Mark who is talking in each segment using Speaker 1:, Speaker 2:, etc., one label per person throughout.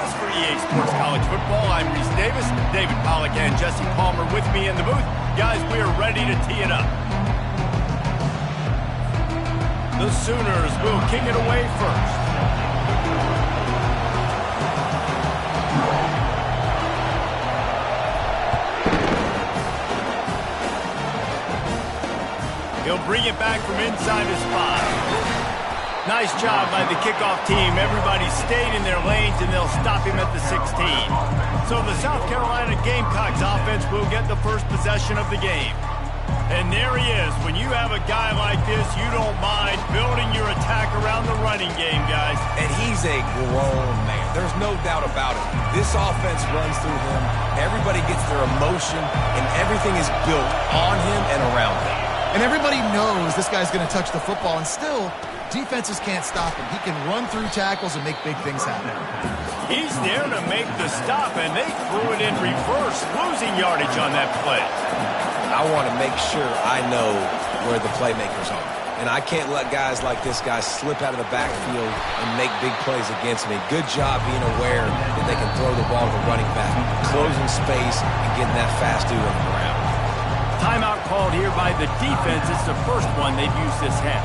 Speaker 1: us for EA Sports College Football. I'm Reese Davis, David Pollack, and Jesse Palmer with me in the booth. Guys, we are ready to tee it up. The Sooners will kick it away first. He'll bring it back from inside his 5. Nice job by the kickoff team. Everybody stayed in their lanes, and they'll stop him at the 16. So the South Carolina Gamecocks offense will get the first possession of the game. And there he is. When you have a guy like this, you don't mind building your attack around the running game, guys.
Speaker 2: And he's a grown man. There's no doubt about it. This offense runs through him. Everybody gets their emotion, and everything is built on him and around him.
Speaker 3: And everybody knows this guy's going to touch the football, and still, defenses can't stop him. He can run through tackles and make big things happen.
Speaker 1: He's there to make the stop, and they threw it in reverse, losing yardage on that play.
Speaker 2: I want to make sure I know where the playmakers are. And I can't let guys like this guy slip out of the backfield and make big plays against me. Good job being aware that they can throw the ball to the running back, closing space, and getting that fast dude on the ground.
Speaker 1: Timeout called here by the defense. It's the first one they've used this half.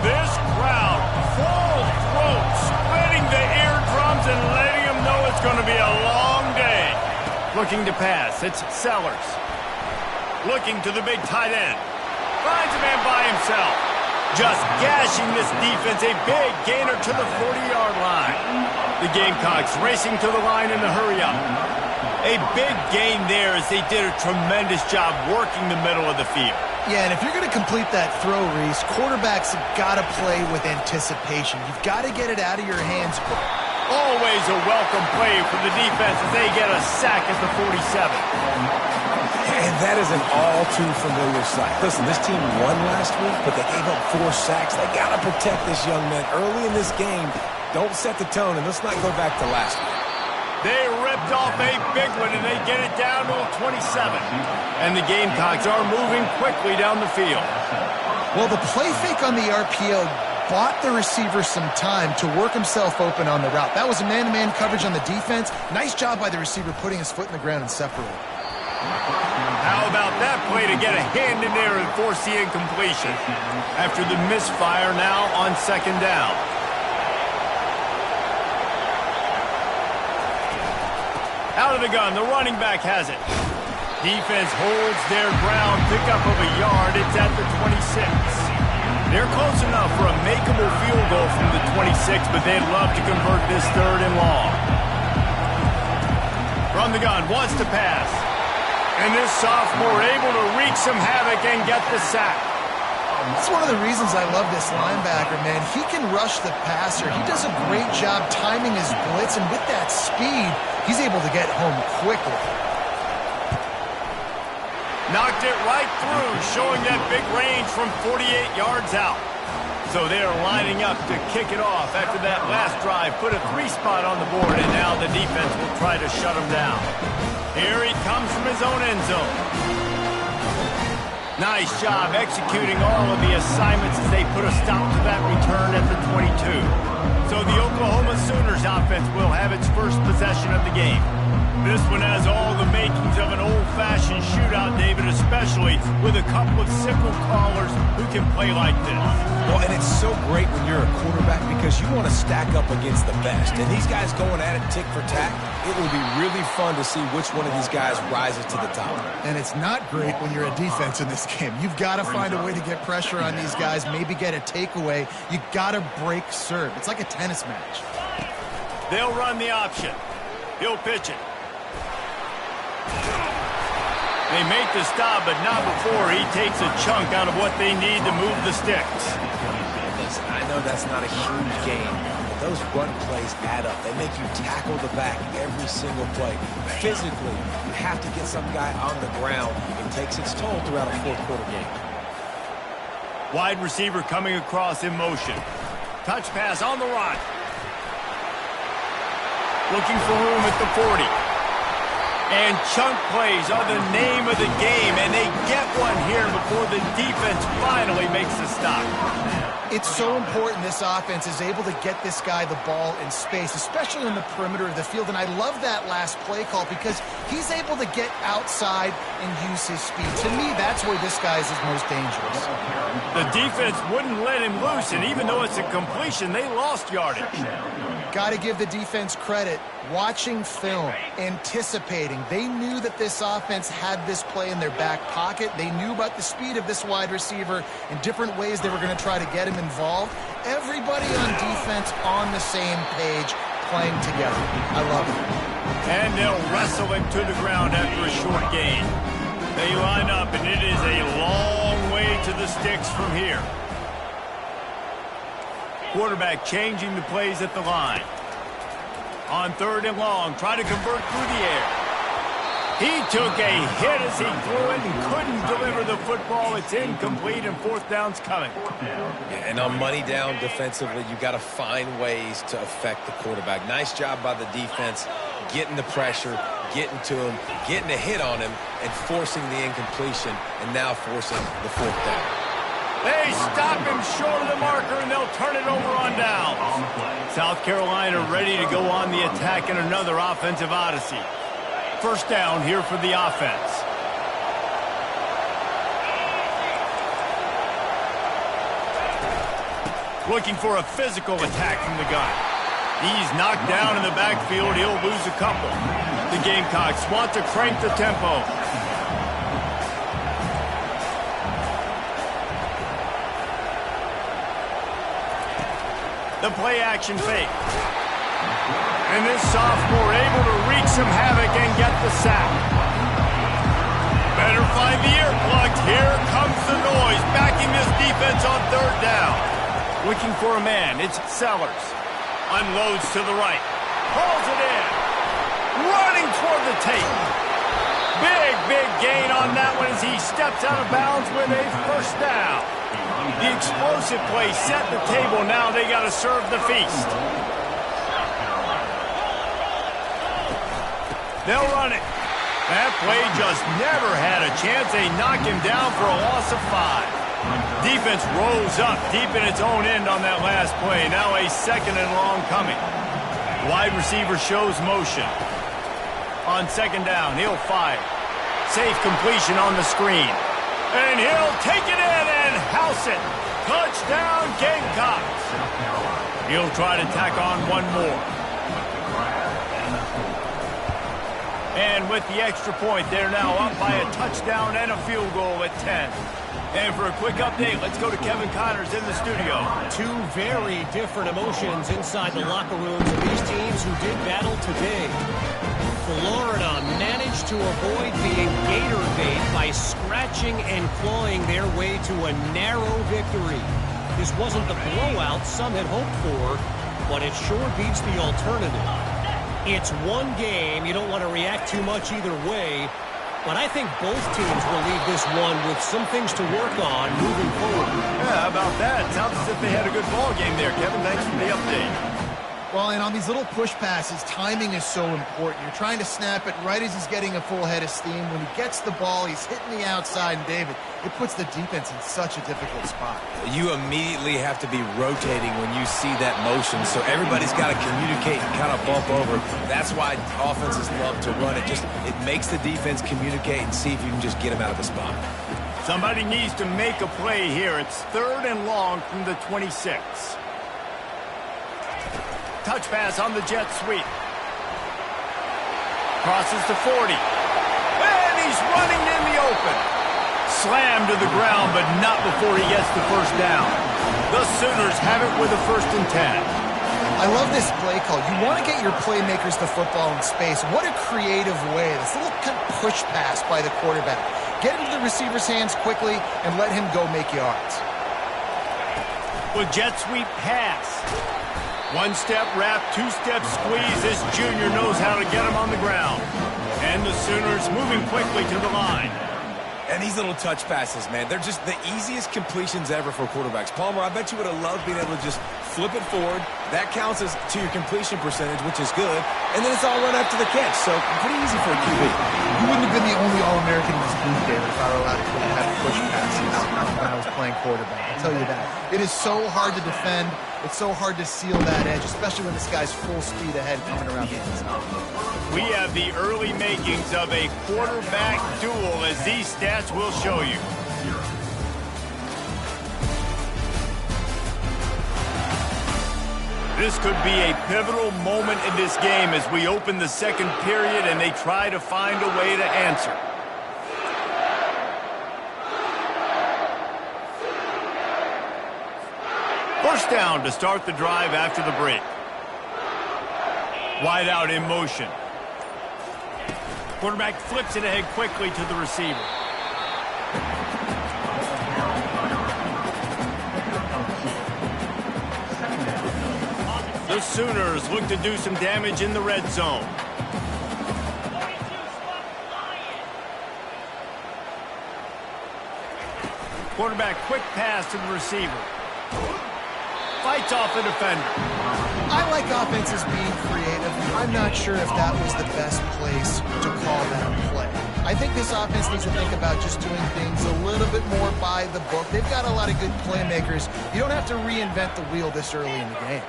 Speaker 1: This crowd, full throat, splitting the eardrums and letting them know it's going to be a long day. Looking to pass, it's Sellers. Looking to the big tight end. Finds a man by himself. Just gashing this defense, a big gainer to the 40-yard line. The Gamecocks racing to the line in the hurry-up. A big gain there as they did a tremendous job working the middle of the field.
Speaker 3: Yeah, and if you're going to complete that throw, Reese, quarterbacks have got to play with anticipation. You've got to get it out of your hands.
Speaker 1: Always a welcome play for the defense as they get a sack at the 47.
Speaker 2: And that is an all-too-familiar sight. Listen, this team won last week, but they gave up 4 sacks. They got to protect this young man early in this game. Don't set the tone, and let's not go back to last week.
Speaker 1: They ripped off a big one, and they get it down to a 27. And the Gamecocks are moving quickly down the field.
Speaker 3: Well, the play fake on the RPO bought the receiver some time to work himself open on the route. That was a man-to-man coverage on the defense. Nice job by the receiver putting his foot in the ground and separating.
Speaker 1: How about that play to get a hand in there and force the incompletion? After the misfire now on second down. Out of the gun, the running back has it. Defense holds their ground, pickup of a yard. It's at the 26. They're close enough for a makeable field goal from the 26, but they'd love to convert this third and long. From the gun, wants to pass. And this sophomore able to wreak some havoc and get the sack.
Speaker 3: That's one of the reasons I love this linebacker, man. He can rush the passer. He does a great job timing his blitz, and with that speed, he's able to get home quickly.
Speaker 1: Knocked it right through, showing that big range from 48 yards out. So they are lining up to kick it off after that last drive. Put a 3-spot on the board, and now the defense will try to shut him down. Here he comes from his own end zone. Nice job executing all of the assignments as they put a stop to that return at the 22. So the Oklahoma Sooners offense will have its first possession of the game. This one has all the makings of an old-fashioned shootout, David, especially with a couple of sickle callers who can play like this.
Speaker 2: Well, and it's so great when you're a quarterback because you want to stack up against the best. And these guys going at it tick for tack, it will be really fun to see which one of these guys rises to the top.
Speaker 3: And it's not great when you're a defense in this game. You've got to find a way to get pressure on these guys, maybe get a takeaway. You got to break serve. It's like a tennis match.
Speaker 1: They'll run the option. He'll pitch it. They make the stop, but not before he takes a chunk out of what they need to move the sticks.
Speaker 2: Listen, I know that's not a huge game, but those run plays add up. They make you tackle the back every single play. Physically, you have to get some guy on the ground. It takes its toll throughout a fourth-quarter game.
Speaker 1: Wide receiver coming across in motion. Touch pass on the run. Looking for room at the 40. And chunk plays are the name of the game, and they get one here before the defense finally makes the stop.
Speaker 3: It's so important this offense is able to get this guy the ball in space, especially in the perimeter of the field. And I love that last play call because he's able to get outside and use his speed. To me, that's where this guy is his most dangerous.
Speaker 1: The defense wouldn't let him loose, and even though it's a completion, they lost yardage.
Speaker 3: Got to give the defense credit. Watching film, anticipating. They knew that this offense had this play in their back pocket. They knew about the speed of this wide receiver and different ways they were going to try to get him involved. Everybody on defense on the same page, playing together. I love it.
Speaker 1: And they'll wrestle him to the ground after a short gain. They line up, and it is a long way to the sticks from here. Quarterback changing the plays at the line. On 3rd and long, try to convert through the air. He took a hit as he threw it and couldn't deliver the football. It's incomplete, and 4th down's coming.
Speaker 2: Yeah, and on money down defensively, you got to find ways to affect the quarterback. Nice job by the defense, getting the pressure, getting to him, getting a hit on him, and forcing the incompletion, and now forcing the 4th down.
Speaker 1: They stop him short of the marker, and they'll turn it over on downs. South Carolina ready to go on the attack in another offensive odyssey. 1st down here for the offense. Looking for a physical attack from the gun. He's knocked down in the backfield. He'll lose a couple. The Gamecocks want to crank the tempo. The play-action fake. And this sophomore able to wreak some havoc and get the sack. Better find the earplugs. Here comes the noise, backing this defense on 3rd down. Looking for a man. It's Sellers. Unloads to the right. Pulls it in. Running toward the tape. Big gain on that one as he steps out of bounds with a 1st down. The explosive play set the table. Now they got to serve the feast. They'll run it. That play just never had a chance. They knock him down for a loss of 5. Defense rolls up deep in its own end on that last play. Now a 2nd and long coming. Wide receiver shows motion. On 2nd down, he'll fire. Safe completion on the screen. And he'll take it in and house it. Touchdown, Gamecocks. He'll try to tack on one more. And with the extra point, they're now up by a touchdown and a field goal at 10. And for a quick update, let's go to Kevin Connors in the studio.
Speaker 4: 2 very different emotions inside the locker rooms of these teams who did battle today. Florida managed to avoid being gator bait by scratching and clawing their way to a narrow victory. This wasn't the blowout some had hoped for, but it sure beats the alternative. It's one game. You don't want to react too much either way, but I think both teams will leave this one with some things to work on moving forward.
Speaker 1: Yeah, how about that? Sounds as if they had a good ball game there, Kevin. Thanks for the update.
Speaker 3: Well, and on these little push passes, timing is so important. You're trying to snap it right as he's getting a full head of steam. When he gets the ball, he's hitting the outside, and David, it puts the defense in such a difficult spot.
Speaker 2: You immediately have to be rotating when you see that motion, so everybody's got to communicate and kind of bump over. That's why offenses love to run it. It makes the defense communicate and see if you can just get him out of the spot.
Speaker 1: Somebody needs to make a play here. It's 3rd and long from the 26. Touch pass on the jet sweep. Crosses to 40. And he's running in the open. Slammed to the ground, but not before he gets the 1st down. The Sooners have it with a 1st and 10.
Speaker 3: I love this play call. You want to get your playmakers the football in space. What a creative way. This little kind of push pass by the quarterback. Get into the receiver's hands quickly and let him go make yards.
Speaker 1: With jet sweep pass. 1-step wrap, 2-step squeeze. This junior knows how to get him on the ground. And the Sooners moving quickly to the line.
Speaker 2: And these little touch passes, man, they're just the easiest completions ever for quarterbacks. Palmer, I bet you would have loved being able to just flip it forward, That counts as to your completion percentage, which is good. And then it's all run after the catch, so pretty easy for a QB.
Speaker 3: You wouldn't have been the only All-American in this booth, David, if I were allowed to have push passes when I was playing quarterback. I'll tell you that. It is so hard to defend. It's so hard to seal that edge, especially when this guy's full speed ahead coming around the inside.
Speaker 1: We have the early makings of a quarterback duel, as these stats will show you. This could be a pivotal moment in this game as we open the second period and they try to find a way to answer. First down to start the drive after the break. Wide out in motion. Quarterback flips it ahead quickly to the receiver. The Sooners look to do some damage in the red zone. Quarterback quick pass to the receiver. Fights off the defender.
Speaker 3: I like offenses being creative. I'm not sure if that was the best place to call that play. I think this offense needs to think about just doing things a little bit more by the book. They've got a lot of good playmakers. You don't have to reinvent the wheel this early in the game.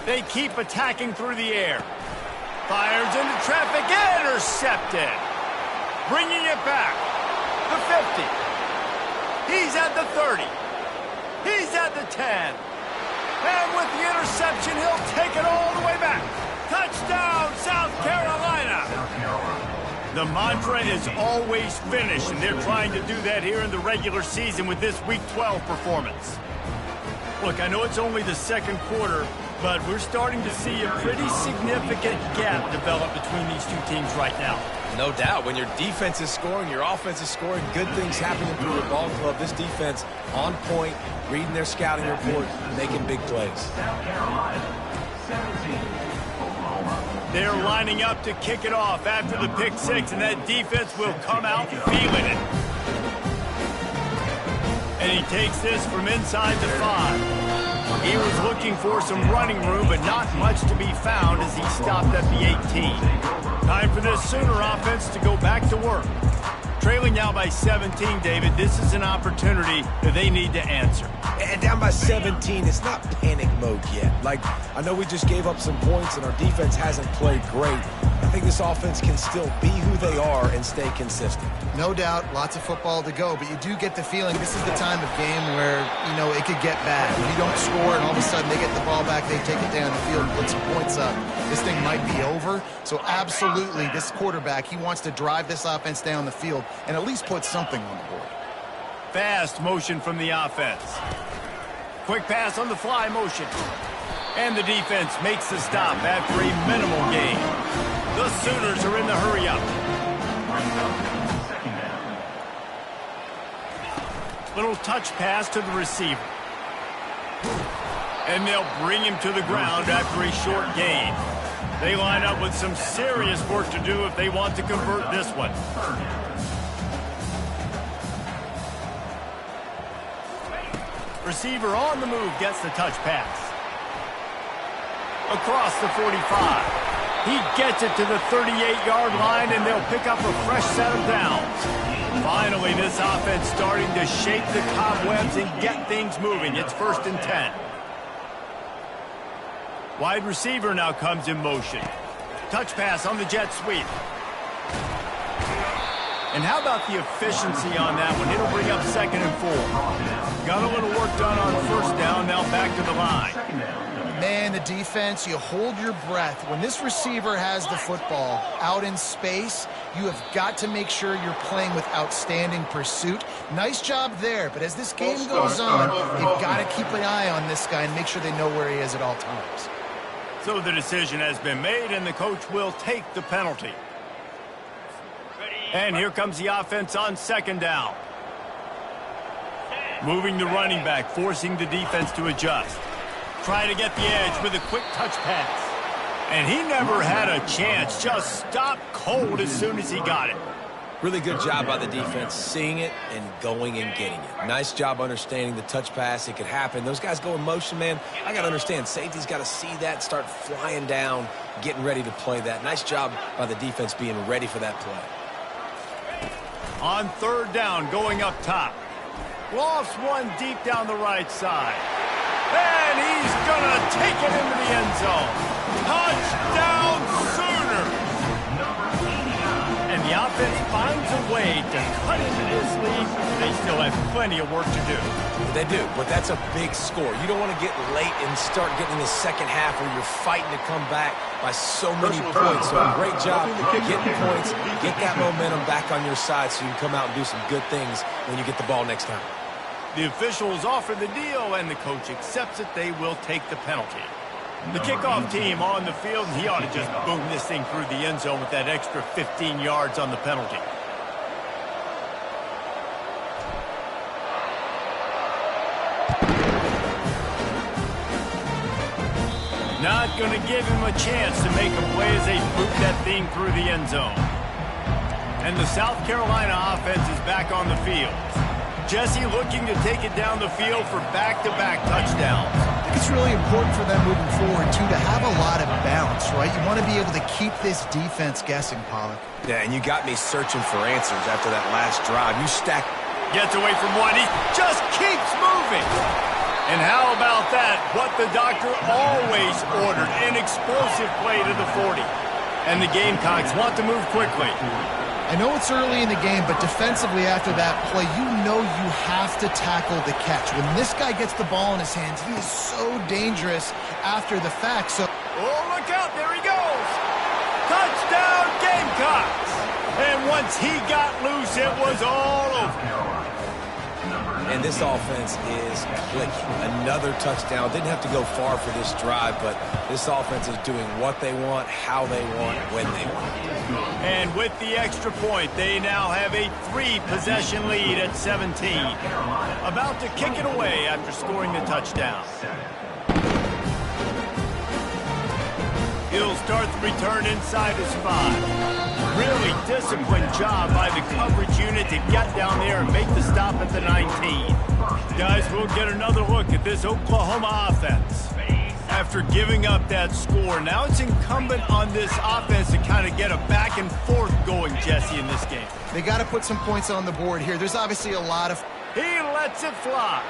Speaker 1: They keep attacking through the air. Fires into traffic, intercepted. Bringing it back. The 50. He's at the 30. He's at the 10. And with the interception, he'll take it all the way back. Touchdown, South Carolina. The mantra is always finish, and they're trying to do that here in the regular season with this Week 12 performance. Look, I know it's only the second quarter, but we're starting to see a pretty significant gap develop between these two teams right now.
Speaker 2: No doubt. When your defense is scoring, your offense is scoring, good things happening through your ball club. This defense on point, reading their scouting report, making big plays.
Speaker 1: They're lining up to kick it off after the pick six, and that defense will come out feeling it. And he takes this from inside the 5. He was looking for some running room, but not much to be found as he stopped at the 18. Time for this Sooner offense to go back to work. Trailing now by 17, David, this is an opportunity that they need to answer.
Speaker 2: And down by 17, it's not panic mode yet. Like, I know we just gave up some points and our defense hasn't played great. I think this offense can still be who they are and stay consistent.
Speaker 3: No doubt, lots of football to go, but you do get the feeling this is the time of game where, you know, it could get bad. If you don't score and all of a sudden they get the ball back, they take it down the field and put some points up, this thing might be over. So absolutely, this quarterback, he wants to drive this offense down the field and at least put something on the board.
Speaker 1: Fast motion from the offense. Quick pass on the fly motion. And the defense makes the stop after a minimal gain. The Sooners are in the hurry-up. Little touch pass to the receiver. And they'll bring him to the ground after a short gain. They line up with some serious work to do if they want to convert this one. Receiver on the move gets the touch pass. Across the 45. He gets it to the 38-yard line, and they'll pick up a fresh set of downs. Finally, this offense starting to shake the cobwebs and get things moving. It's 1st and 10. Wide receiver now comes in motion. Touch pass on the jet sweep. And how about the efficiency on that one? It'll bring up 2nd and 4. Got a little work done on 1st down, now back to the line.
Speaker 3: Man, the defense, you hold your breath. When this receiver has the football out in space, you have got to make sure you're playing with outstanding pursuit. Nice job there, but as this game goes on, you've got to keep an eye on this guy and make sure they know where he is at all times.
Speaker 1: So the decision has been made, and the coach will take the penalty. And here comes the offense on 2nd down. Moving the running back, forcing the defense to adjust. Try to get the edge with a quick touch pass. And he never had a chance. Just stopped cold as soon as he got it.
Speaker 2: Really good job by the defense, seeing it and going and getting it. Nice job understanding the touch pass. It could happen. Those guys go in motion, man. I got to understand, safety's got to see that, start flying down, getting ready to play that. Nice job by the defense being ready for that play.
Speaker 1: On third down, going up top. Lofts one deep down the right side. And he's going to take it into the end zone. Touchdown Sooner! And the offense finds a way to cut into this lead. They still have plenty of work to do.
Speaker 2: They do, but that's a big score. You don't want to get late and start getting in the second half where you're fighting to come back by so many points. So great job getting points, get that momentum back on your side so you can come out and do some good things when you get the ball next time.
Speaker 1: The officials offer the deal, and the coach accepts it. They will take the penalty. The kickoff team on the field, and he ought to just boom this thing through the end zone with that extra 15 yards on the penalty. Not going to give him a chance to make a play as they boot that thing through the end zone. And the South Carolina offense is back on the field. Jesse looking to take it down the field for back-to-back touchdowns.
Speaker 3: I think it's really important for them moving forward, too, to have a lot of balance, right? You want to be able to keep this defense guessing, Pollock.
Speaker 2: Yeah, and you got me searching for answers after that last drive. You stack.
Speaker 1: Gets away from one. He just keeps moving. And how about that? What the doctor always ordered, an explosive play to the 40. And the Gamecocks want to move quickly.
Speaker 3: I know it's early in the game, but defensively after that play, you know you have to tackle the catch. When this guy gets the ball in his hands, he is so dangerous after the fact. So,
Speaker 1: oh, look out, there he goes. Touchdown, Gamecocks. And once he got loose, it was all over.
Speaker 2: And this offense is clicking. Another touchdown. Didn't have to go far for this drive, but this offense is doing what they want, how they want, when they want.
Speaker 1: And with the extra point, they now have a 3-possession lead at 17. About to kick it away after scoring the touchdown. He'll start the return inside his 5. Really disciplined job by the coverage unit to get down there and make the stop at the 19. Guys, we'll get another look at this Oklahoma offense. After giving up that score, now it's incumbent on this offense to kind of get a back and forth going, Jesse, in this game.
Speaker 3: they got to put some points on the board here. There's obviously a lot of...
Speaker 1: He lets it fly.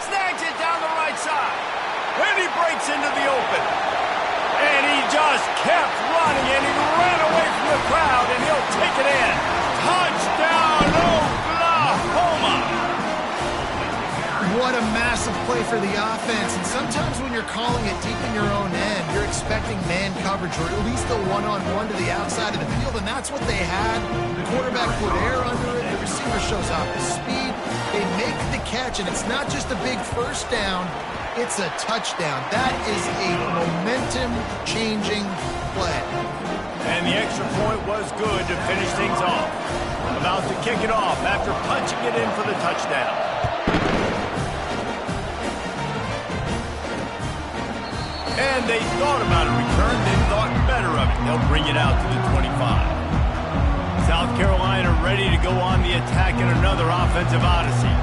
Speaker 1: Snags it down the right side. And he breaks into the open. And he just kept running, and he ran away from the crowd, and he'll take it in. Touchdown, Oklahoma!
Speaker 3: What a massive play for the offense. And sometimes when you're calling it deep in your own end, you're expecting man coverage or at least a one-on-one to the outside of the field, and that's what they had. The quarterback put air under it. The receiver shows off the speed. They make the catch, and it's not just a big first down. It's a touchdown. That is a momentum-changing play.
Speaker 1: And the extra point was good to finish things off. About to kick it off after punching it in for the touchdown. And they thought about a return, then thought better of it. They'll bring it out to the 25. South Carolina ready to go on the attack in another offensive odyssey.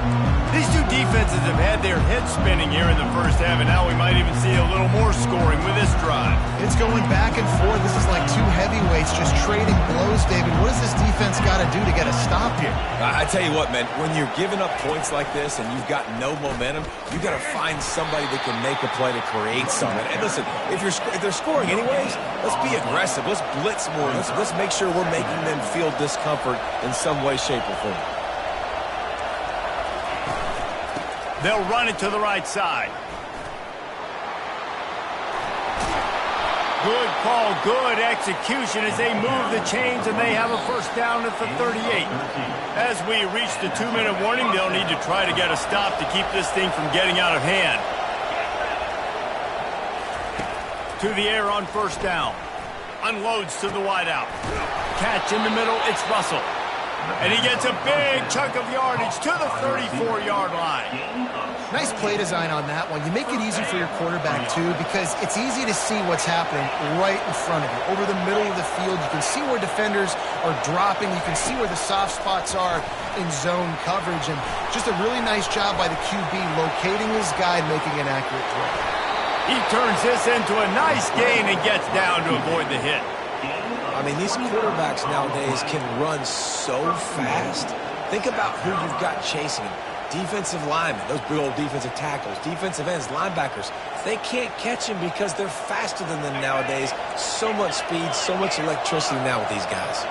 Speaker 1: These two defenses have had their heads spinning here in the first half, and now we might even see a little more scoring with this drive.
Speaker 3: It's going back and forth. This is like two heavyweights just trading blows, David. What does this defense got to do to get a stop here?
Speaker 2: I tell you what, man, when you're giving up points like this and you've got no momentum, you got to find somebody that can make a play to create something. And listen, if they're scoring anyways, let's be aggressive. Let's blitz more. Let's make sure we're making them feel discomfort in some way, shape, or form.
Speaker 1: They'll run it to the right side. Good call, good execution as they move the chains, and they have a first down at the 38. As we reach the 2-minute warning, they'll need to try to get a stop to keep this thing from getting out of hand. To the air on first down. Unloads to the wideout. Catch in the middle, it's Russell. And he gets a big chunk of yardage to the 34-yard line.
Speaker 3: Nice play design on that one. You make it easy for your quarterback, too, because it's easy to see what's happening right in front of you. Over the middle of the field, you can see where defenders are dropping. You can see where the soft spots are in zone coverage. And just a really nice job by the QB locating his guy and making an accurate throw.
Speaker 1: He turns this into a nice gain and gets down to avoid the hit.
Speaker 2: I mean, these quarterbacks nowadays can run so fast. Think about who you've got chasing him. Defensive linemen, those big old defensive tackles, defensive ends, linebackers. They can't catch him because they're faster than them nowadays. So much speed, so much electricity now with these guys.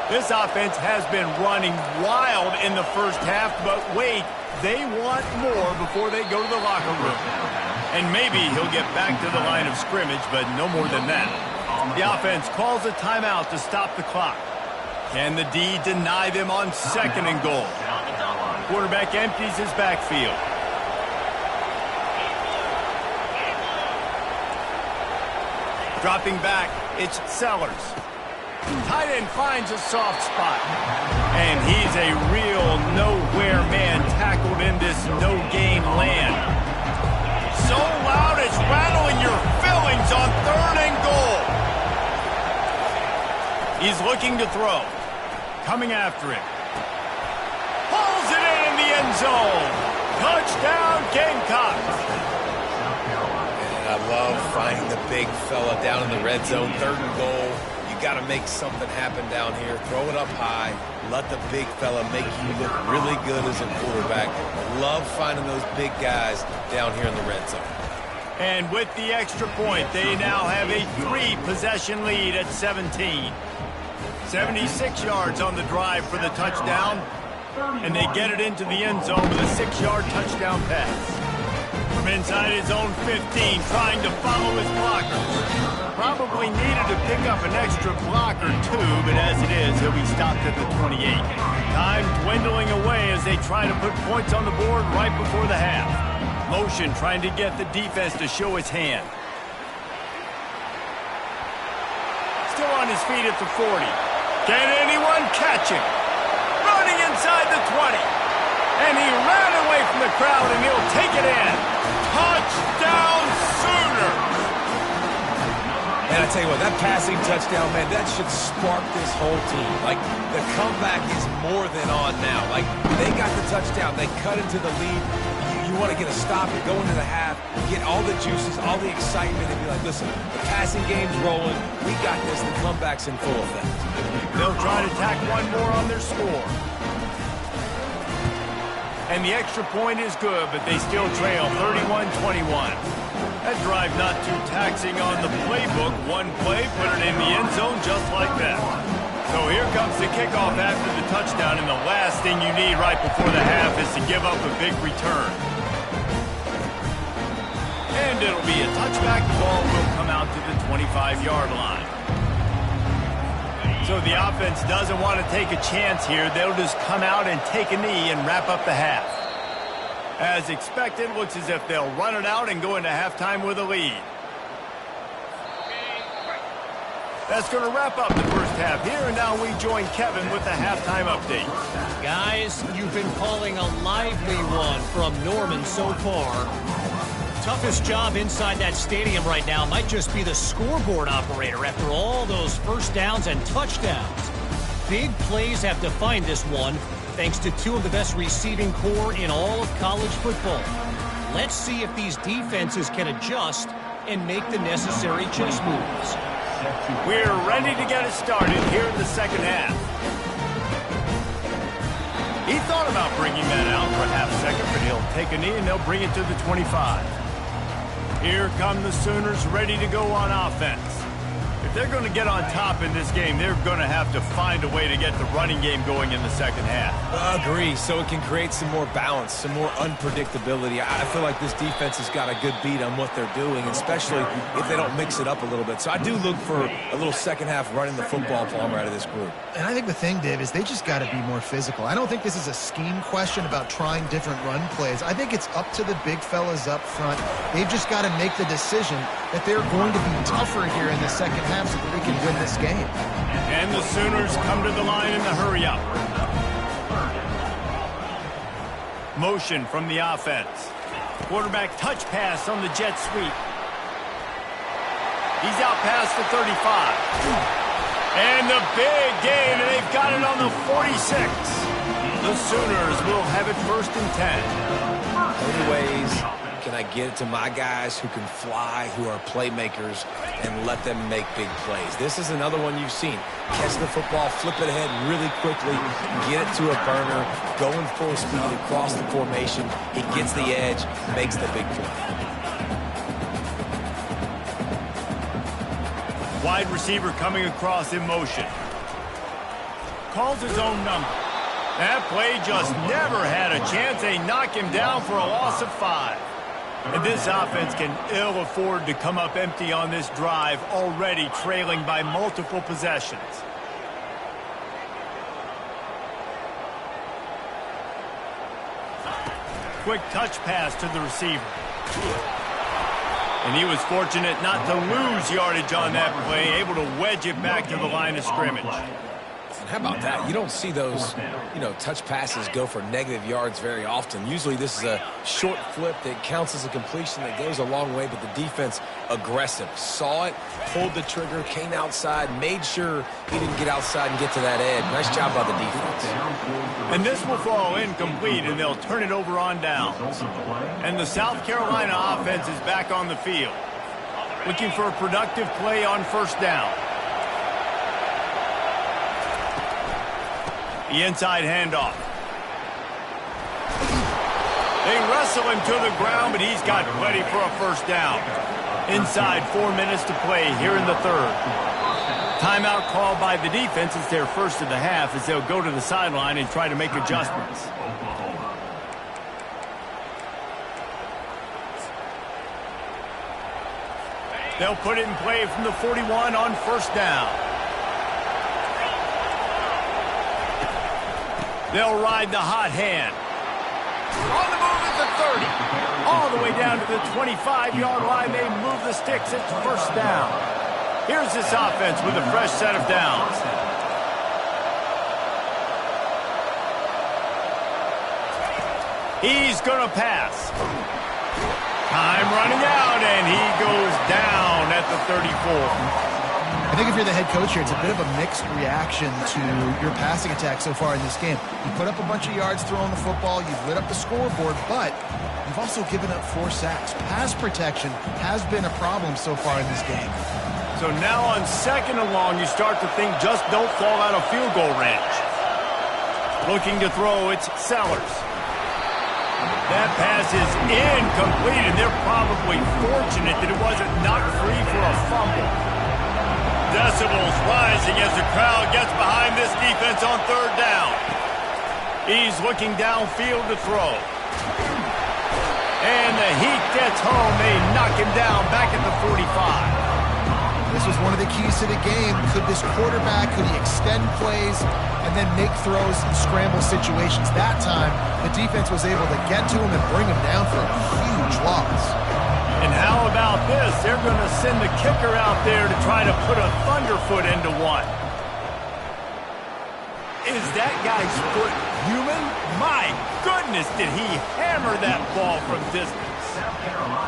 Speaker 1: This offense has been running wild in the first half, but wait, they want more before they go to the locker room. And maybe he'll get back to the line of scrimmage, but no more than that. The offense calls a timeout to stop the clock. Can the D deny them on 2nd and goal? Quarterback empties his backfield. Dropping back, it's Sellers. Tight end finds a soft spot. And he's a real nowhere man tackled in this no-gain land. So loud it's rattling your fillings on 3rd and goal. He's looking to throw. Coming after him. Pulls it in the end zone. Touchdown, Gamecocks.
Speaker 2: And I love finding the big fella down in the red zone. 3rd and goal. You got to make something happen down here. Throw it up high. Let the big fella make you look really good as a quarterback. Love finding those big guys down here in the red zone.
Speaker 1: And with the extra point, they now have a 3-possession lead at 17. 76 yards on the drive for the touchdown, and they get it into the end zone with a 6-yard touchdown pass. From inside his own 15, trying to follow his blockers. Probably needed to pick up an extra block or two, but as it is, he'll be stopped at the 28. Time dwindling away as they try to put points on the board right before the half. Motion trying to get the defense to show its hand. Still on his feet at the 40. Can anyone catch him? Running inside the 20. And he ran away from the crowd, and he'll take it in. Touchdown, Sooners!
Speaker 2: And I tell you what, that passing touchdown, man, that should spark this whole team. Like, the comeback is more than on now. Like, they got the touchdown. They cut into the lead. You want to get a stop and go into the half, get all the juices, all the excitement, and be like, listen, the passing game's rolling. We got this. The comeback's in full effect.
Speaker 1: They'll try to tack one more on their score. And the extra point is good, but they still trail 31-21. That drive not too taxing on the playbook. One play, put it in the end zone just like that. So here comes the kickoff after the touchdown, and the last thing you need right before the half is to give up a big return. And it'll be a touchback. The ball will come out to the 25-yard line. So the offense doesn't want to take a chance here. They'll just come out and take a knee and wrap up the half. As expected, looks as if they'll run it out and go into halftime with a lead. That's going to wrap up the first half here, and now we join Kevin with the halftime update.
Speaker 4: Guys, you've been calling a lively one from Norman so far. Toughest job inside that stadium right now might just be the scoreboard operator after all those first downs and touchdowns. Big plays have defined this one, thanks to two of the best receiving core in all of college football. Let's see if these defenses can adjust and make the necessary chess moves.
Speaker 1: We're ready to get it started here in the second half. He thought about bringing that out for a half second, but he'll take a knee and they'll bring it to the 25. Here come the Sooners ready to go on offense. If they're going to get on top in this game, they're going to have to find a way to get the running game going in the second half.
Speaker 2: Agree, so it can create some more balance, some more unpredictability. I feel like this defense has got a good beat on what they're doing, especially if they don't mix it up a little bit. So I do look for a little second half running the football Palmer out of this group.
Speaker 3: And I think the thing, Dave, is they just got to be more physical. I don't think this is a scheme question about trying different run plays. I think it's up to the big fellas up front. They've just got to make the decision that they're going to be tougher here in the second half. have so that we can win this game.
Speaker 1: And the Sooners come to the line in the hurry-up. Motion from the offense. Quarterback touch pass on the jet sweep. He's out past the 35. And the big gain, and they've got it on the 46. The Sooners will have it 1st and 10.
Speaker 2: How many ways can I get it to my guys who can fly, who are playmakers, and let them make big plays? This is another one you've seen. Catch the football, flip it ahead really quickly, get it to a burner, going full speed across the formation. He gets the edge, makes the big play.
Speaker 1: Wide receiver coming across in motion. Calls his own number. That play just never had a chance. They knock him down for a loss of 5. And this offense can ill afford to come up empty on this drive, already trailing by multiple possessions. Quick touch pass to the receiver. And he was fortunate not to lose yardage on that play, able to wedge it back to the line of scrimmage.
Speaker 2: How about that? You don't see those, touch passes go for negative yards very often. Usually this is a short flip that counts as a completion that goes a long way, but the defense aggressive. Saw it, pulled the trigger, came outside, made sure he didn't get outside and get to that edge. Nice job by the defense.
Speaker 1: And this will fall incomplete, and they'll turn it over on downs. And the South Carolina offense is back on the field, looking for a productive play on 1st down. The inside handoff. They wrestle him to the ground, but he's got plenty for a 1st down. Inside 4 minutes to play here in the 3rd. Timeout called by the defense. It's their 1st of the half as they'll go to the sideline and try to make adjustments. They'll put it in play from the 41 on 1st down. They'll ride the hot hand. On the move at the 30. All the way down to the 25-yard line. They move the sticks. It's 1st down. Here's this offense with a fresh set of downs. He's going to pass. Time running out, and he goes down at the 34.
Speaker 3: I think if you're the head coach here, it's a bit of a mixed reaction to your passing attack so far in this game. You put up a bunch of yards throwing the football, you've lit up the scoreboard, but you've also given up 4 sacks. Pass protection has been a problem so far in this game.
Speaker 1: So now on 2nd and long, you start to think just don't fall out of field goal range. Looking to throw, it's Sellers. That pass is incomplete, and they're probably fortunate that it wasn't knocked free for a fumble. Decibels rising as the crowd gets behind this defense on 3rd down. He's looking downfield to throw. And the heat gets home. They knock him down back at the 45.
Speaker 3: This was one of the keys to the game. Could this quarterback, could he extend plays and then make throws in scramble situations? That time, the defense was able to get to him and bring him down for a huge loss.
Speaker 1: And how about this? They're going to send the kicker out there to try to put a thunderfoot into one. Is that guy's foot human? My goodness, did he hammer that ball from distance.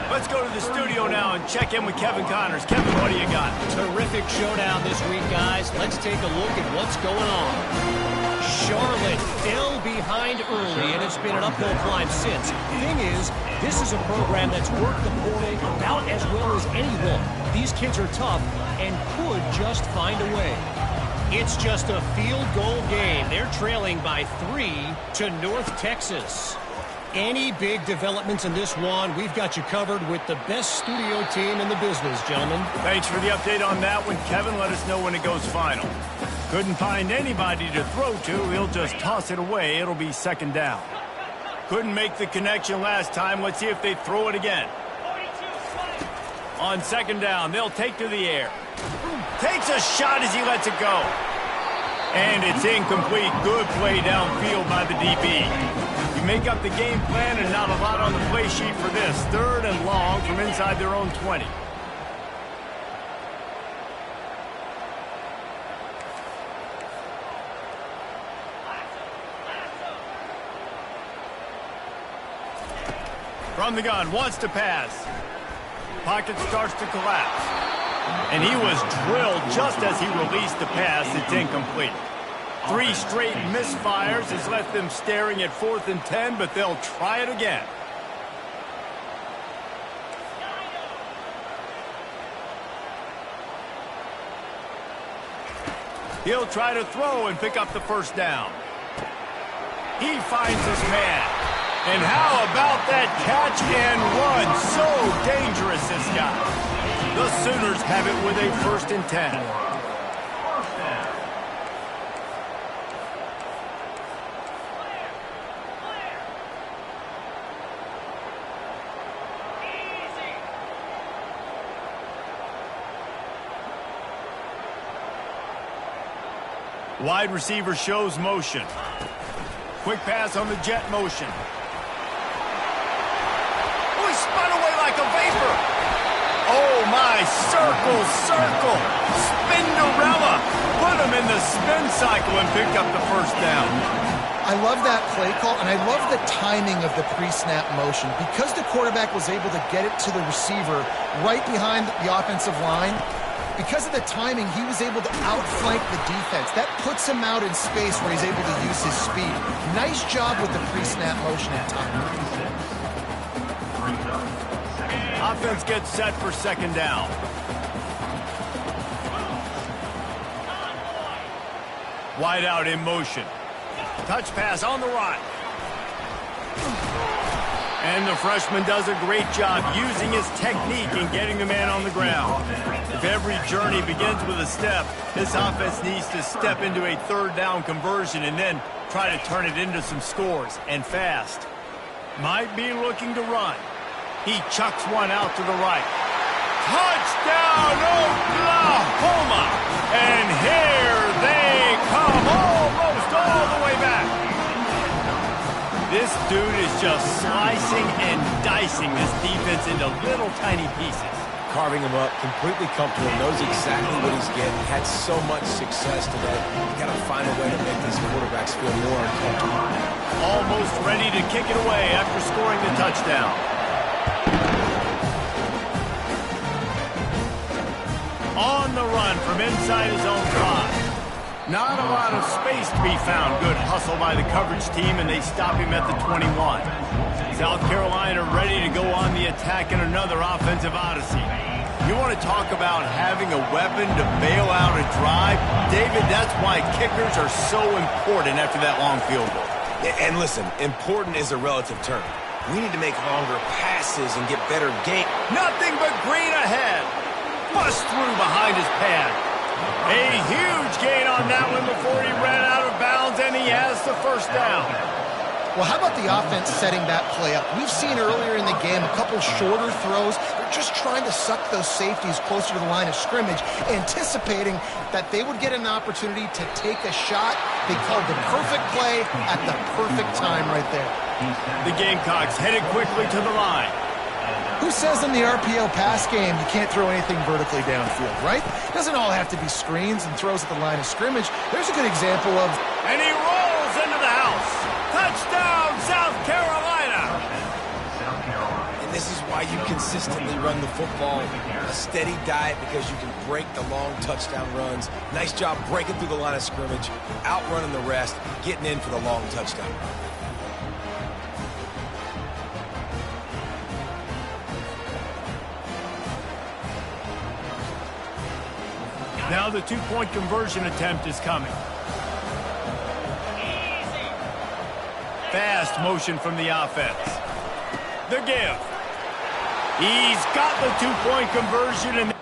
Speaker 1: Let's go to the studio now and check in with Kevin Connors. Kevin, what do you got?
Speaker 4: Terrific showdown this week, guys. Let's take a look at what's going on. Charlotte fell behind early, and it's been an uphill climb since. Thing is, this is a program that's worked the portal about as well as anyone. These kids are tough and could just find a way. It's just a field goal game. They're trailing by 3 to North Texas. Any big developments in this one, we've got you covered with the best studio team in the business, gentlemen.
Speaker 1: Thanks for the update on that one, Kevin. Let us know when it goes final. Couldn't find anybody to throw to. He'll just toss it away. It'll be 2nd down. Couldn't make the connection last time. Let's see if they throw it again. On 2nd down, they'll take to the air. Takes a shot as he lets it go. And it's incomplete. Good play downfield by the DB. You make up the game plan and not a lot on the play sheet for this. 3rd and long from inside their own 20. From the gun, wants to pass. Pocket starts to collapse. And he was drilled just as he released the pass. It's incomplete. 3 straight misfires has left them staring at 4th and 10, but they'll try it again. He'll try to throw and pick up the first down. He finds his man. And how about that catch and run? So dangerous, this guy. The Sooners have it with a 1st and 10. Wide receiver shows motion. Quick pass on the jet motion. Oh, he spun away like a vapor. Oh, my. Circle, circle. Spinderella. Put him in the spin cycle and picked up the first down.
Speaker 3: I love that play call, and I love the timing of the pre-snap motion. Because the quarterback was able to get it to the receiver right behind the offensive line, because of the timing, he was able to outflank the defense. That puts him out in space where he's able to use his speed. Nice job with the pre-snap motion at time.
Speaker 1: Offense gets set for 2nd down. Wide out in motion. Touch pass on the right. And the freshman does a great job using his technique and getting the man on the ground. If every journey begins with a step, this offense needs to step into a 3rd down conversion and then try to turn it into some scores, and fast. Might be looking to run. He chucks one out to the right. Touchdown, Oklahoma! And here they come, almost all the way back. This dude is just slicing and dicing this defense into little tiny pieces.
Speaker 2: Carving him up, completely comfortable, knows exactly what he's getting, had so much success today. You got to find a way to make these quarterbacks feel more uncomfortable.
Speaker 1: Almost ready to kick it away after scoring the touchdown. On the run from inside his own 5. Not a lot of space to be found. Good hustle by the coverage team, and they stop him at the 21. South Carolina ready to go on the attack in another offensive odyssey. You want to talk about having a weapon to bail out a drive? David, that's why kickers are so important after that long field goal.
Speaker 2: And listen, important is a relative term. We need to make longer passes and get better game.
Speaker 1: Nothing but green ahead. Bust through behind his pad. A huge gain on that one before he ran out of bounds, and he has the first down.
Speaker 3: Well, how about the offense setting that play up? We've seen earlier in the game a couple shorter throws. They're just trying to suck those safeties closer to the line of scrimmage, anticipating that they would get an opportunity to take a shot. They called the perfect play at the perfect time right there.
Speaker 1: The Gamecocks headed quickly to the line.
Speaker 3: Who says in the RPO pass game you can't throw anything vertically downfield, right? Doesn't all have to be screens and throws at the line of scrimmage. There's a good example of...
Speaker 1: And he rolls into the house. Touchdown, South Carolina!
Speaker 2: And this is why you consistently run the football. A steady diet because you can break the long touchdown runs. Nice job breaking through the line of scrimmage, outrunning the rest, getting in for the long touchdown.
Speaker 1: Now the 2-point conversion attempt is coming. Fast motion from the offense. The give. He's got the 2-point conversion, and